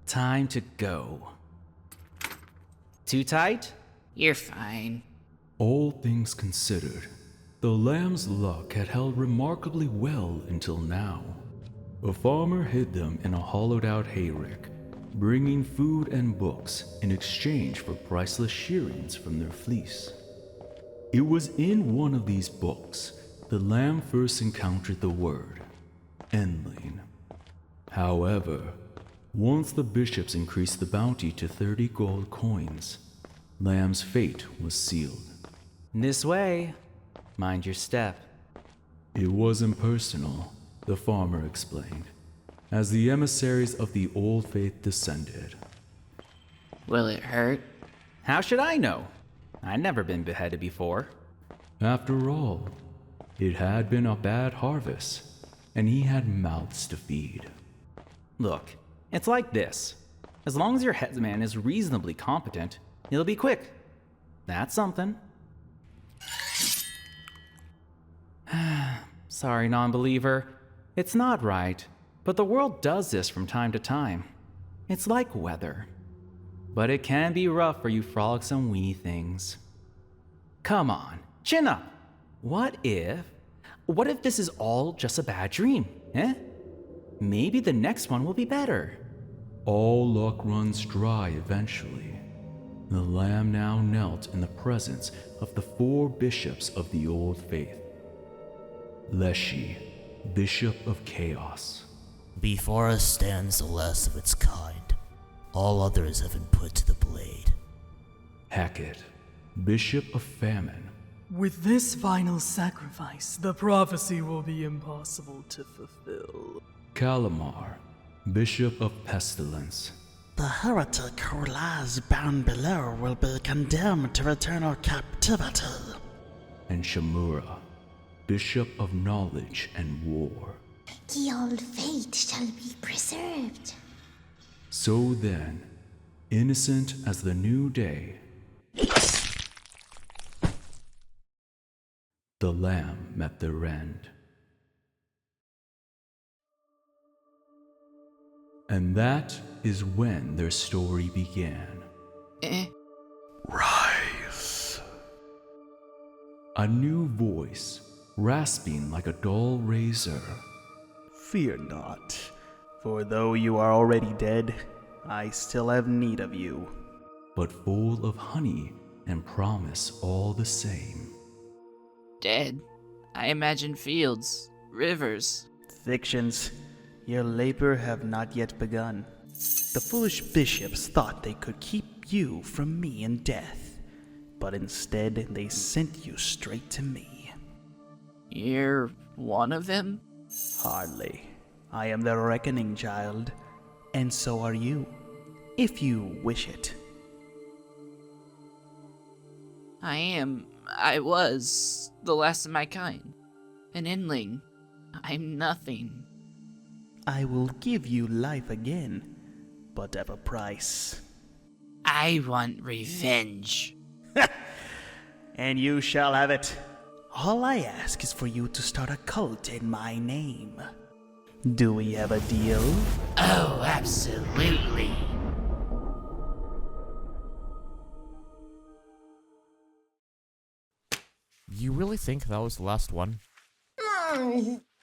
Time to go. Too tight? You're fine. All things considered, the lamb's luck had held remarkably well until now. A farmer hid them in a hollowed-out hayrick, bringing food and books in exchange for priceless shearings from their fleece. It was in one of these books the lamb first encountered the word, Endling. However, once the bishops increased the bounty to 30 gold coins, Lamb's fate was sealed. This way. Mind your step. It wasn't personal, the farmer explained, as the emissaries of the old faith descended. Will it hurt? How should I know? I'd never been beheaded before. After all, it had been a bad harvest, and he had mouths to feed. Look, it's like this. As long as your headman is reasonably competent, it'll be quick. That's something. Sorry, non-believer. It's not right, but the world does this from time to time. It's like weather. But it can be rough for you frolicsome wee things. Come on, chin up. What if this is all just a bad dream, eh? Maybe the next one will be better. All luck runs dry eventually. The lamb now knelt in the presence of the 4 bishops of the old faith. Leshy, Bishop of Chaos. Before us stands the last of its kind. All others have been put to the blade. Heket, Bishop of Famine. With this final sacrifice, the prophecy will be impossible to fulfill. Kallamar, Bishop of Pestillence. The heretic who lies bound below will be condemned to eternal captivity. And Shamsura, Bishop of Knowledge and War. The old faith shall be preserved. So then, innocent as the new day, the lamb met their end. And that is when their story began. Rise. A new voice, rasping like a dull razor. Fear not, for though you are already dead, I still have need of you. But full of honey and promise all the same. Dead? I imagine fields, rivers. Fictions. Your labor have not yet begun. The foolish bishops thought they could keep you from me in death, but instead they sent you straight to me. You're one of them? Hardly. I am the reckoning child, and so are you, if you wish it. I was the last of my kind. An endling. I'm nothing. I will give you life again, but at a price. I want revenge. And you shall have it. All I ask is for you to start a cult in my name. Do we have a deal? Oh, absolutely. You really think that was the last one?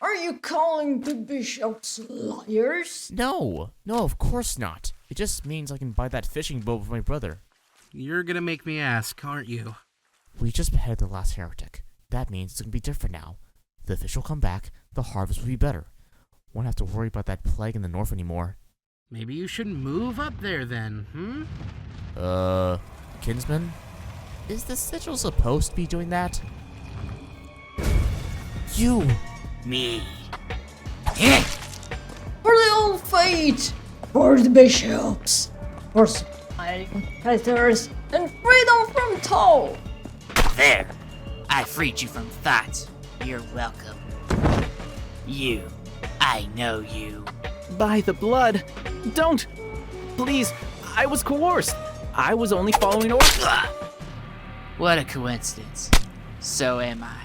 Are you calling the bishops liars? No, of course not. It just means I can buy that fishing boat with my brother. You're gonna make me ask, aren't you? We just beheaded the last heretic. That means it's gonna be different now. The fish will come back, the harvest will be better. Won't have to worry about that plague in the north anymore. Maybe you should move up there then, Kinsman? Is the sigil supposed to be doing that? You! Me. For the old faith! For the bishops! For supplying predators and freedom from toll! There! I freed you from that. You're welcome. You. I know you. By the blood! Don't! Please, I was coerced. I was only following orders. What a coincidence. So am I.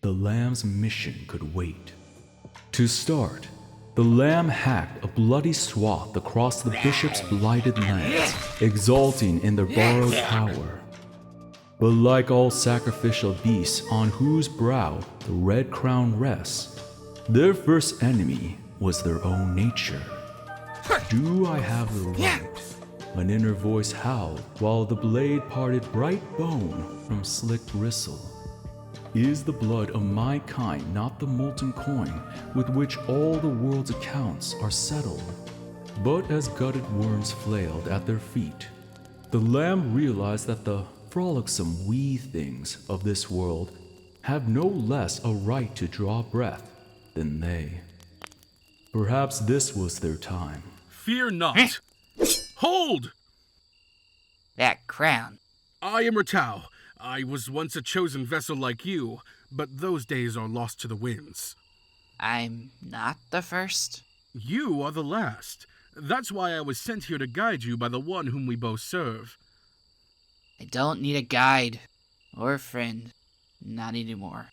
The lamb's mission could wait. To start, the lamb hacked a bloody swath across the bishop's blighted lands, exulting in their borrowed power. But like all sacrificial beasts on whose brow the red crown rests, their first enemy was their own nature. Do I have the right? An inner voice howled while the blade parted bright bone from slick bristle. Is the blood of my kind not the molten coin with which all the world's accounts are settled? But as gutted worms flailed at their feet, the lamb realized that the frolicsome wee things of this world have no less a right to draw breath than they. Perhaps this was their time. Fear not. Hold! That crown. I am Ratau. I was once a chosen vessel like you, but those days are lost to the winds. I'm not the first? You are the last. That's why I was sent here to guide you by the one whom we both serve. I don't need a guide or a friend. Not anymore.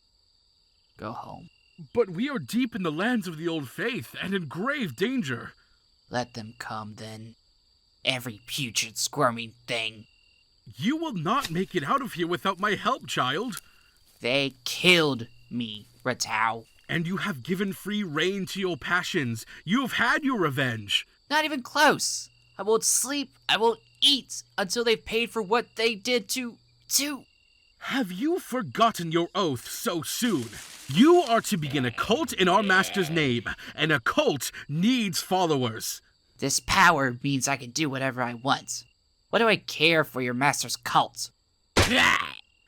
Go home. But we are deep in the lands of the old faith and in grave danger. Let them come, then. Every putrid, squirming thing. You will not make it out of here without my help, child. They killed me, Ratau. And you have given free rein to your passions. You have had your revenge. Not even close. I won't sleep, I won't eat until they've paid for what they did to... Have you forgotten your oath so soon? You are to begin a cult in our master's name, and a cult needs followers. This power means I can do whatever I want. What do I care for your master's cult?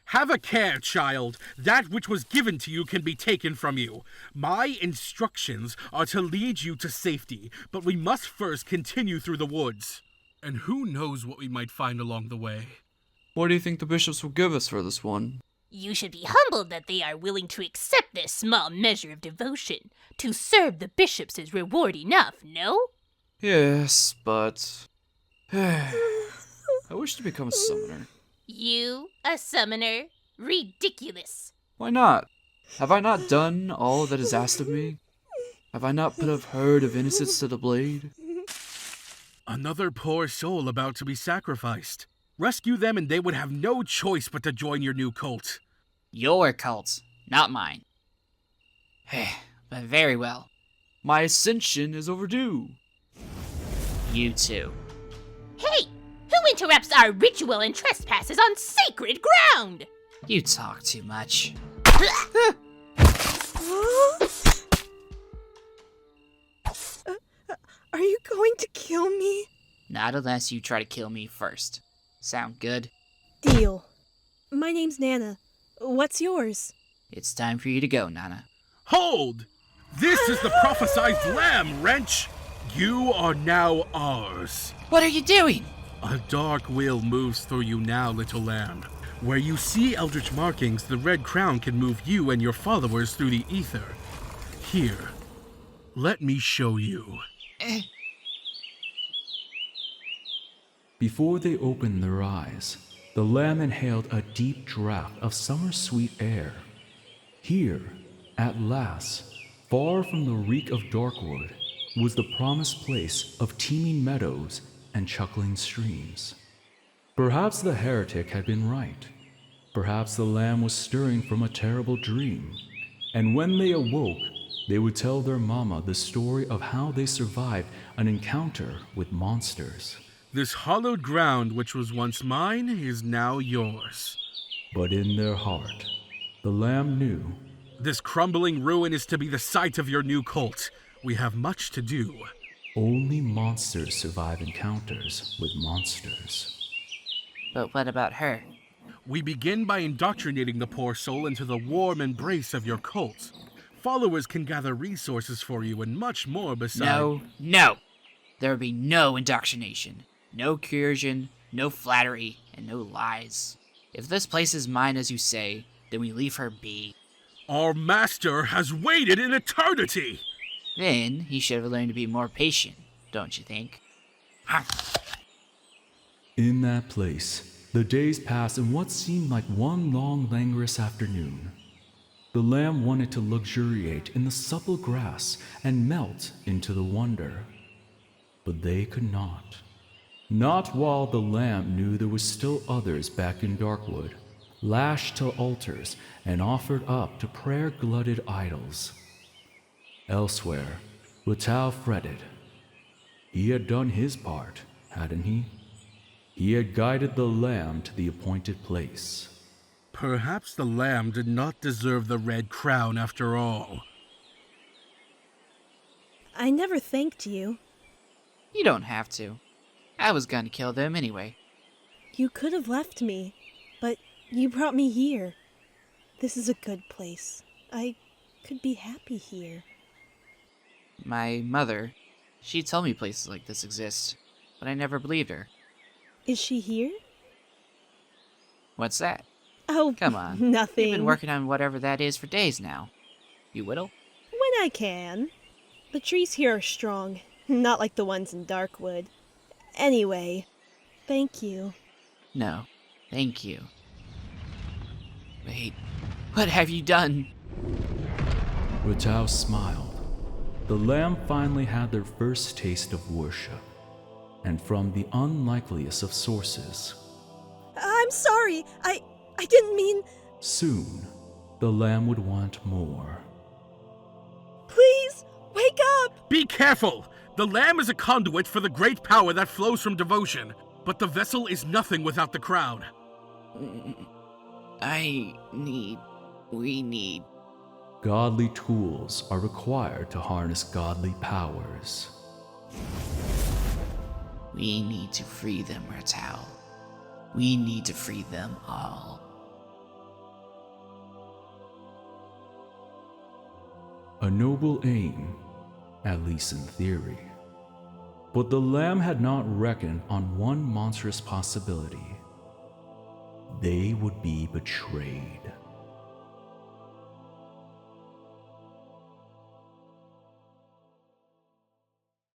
Have a care, child. That which was given to you can be taken from you. My instructions are to lead you to safety, but we must first continue through the woods. And who knows what we might find along the way. What do you think the bishops will give us for this one? You should be humbled that they are willing to accept this small measure of devotion. To serve the bishops is reward enough, no? Yes, but... I wish to become a summoner. You, a summoner? Ridiculous. Why not? Have I not done all that is asked of me? Have I not put a herd of innocents to the blade? Another poor soul about to be sacrificed. Rescue them and they would have no choice but to join your new cult. Your cult, not mine. But very well. My ascension is overdue. You too. Hey! Who interrupts our ritual and trespasses on sacred ground? You talk too much. Are you going to kill me? Not unless you try to kill me first. Sound good? Deal. My name's Nana. What's yours? It's time for you to go, Nana. Hold! This is the prophesied lamb, wrench! You are now ours. What are you doing? A dark will moves through you now, little lamb. Where you see eldritch markings, the red crown can move you and your followers through the ether. Here, let me show you. Before they opened their eyes, the lamb inhaled a deep draught of summer sweet air. Here, at last, far from the reek of Darkwood, was the promised place of teeming meadows and chuckling streams. Perhaps the heretic had been right. Perhaps the lamb was stirring from a terrible dream, and when they awoke, they would tell their mama the story of how they survived an encounter with monsters. This hallowed ground which was once mine is now yours. But in their heart, the lamb knew. This crumbling ruin is to be the site of your new cult. We have much to do. Only monsters survive encounters with monsters. But what about her? We begin by indoctrinating the poor soul into the warm embrace of your cult. Followers can gather resources for you and much more besides... No. There will be no indoctrination. No coercion, no flattery, and no lies. If this place is mine as you say, then we leave her be. Our master has waited in eternity! Then he should have learned to be more patient, don't you think? In that place, the days passed in what seemed like one long, languorous afternoon. The lamb wanted to luxuriate in the supple grass and melt into the wonder. But they could not. Not while the lamb knew there were still others back in Darkwood, lashed to altars and offered up to prayer-glutted idols. Elsewhere, Ratau fretted. He had done his part, hadn't he? He had guided the lamb to the appointed place. Perhaps the lamb did not deserve the red crown after all. I never thanked you. You don't have to. I was gonna kill them anyway. You could have left me, but you brought me here. This is a good place. I could be happy here. My mother, she told me places like this exist, but I never believed her. Is she here? What's that? Oh, come on. Nothing. You've been working on whatever that is for days now. You whittle? When I can. The trees here are strong, not like the ones in Darkwood. Anyway, thank you. No, thank you. Wait, what have you done? Ratau smiled. The lamb finally had their first taste of worship, and from the unlikeliest of sources. I'm sorry, I didn't mean... Soon, the lamb would want more. Please, wake up! Be careful! The lamb is a conduit for the great power that flows from devotion, but the vessel is nothing without the crowd. We need... Godly tools are required to harness godly powers. We need to free them, Ratau. We need to free them all. A noble aim, at least in theory. But the lamb had not reckoned on one monstrous possibility. They would be betrayed.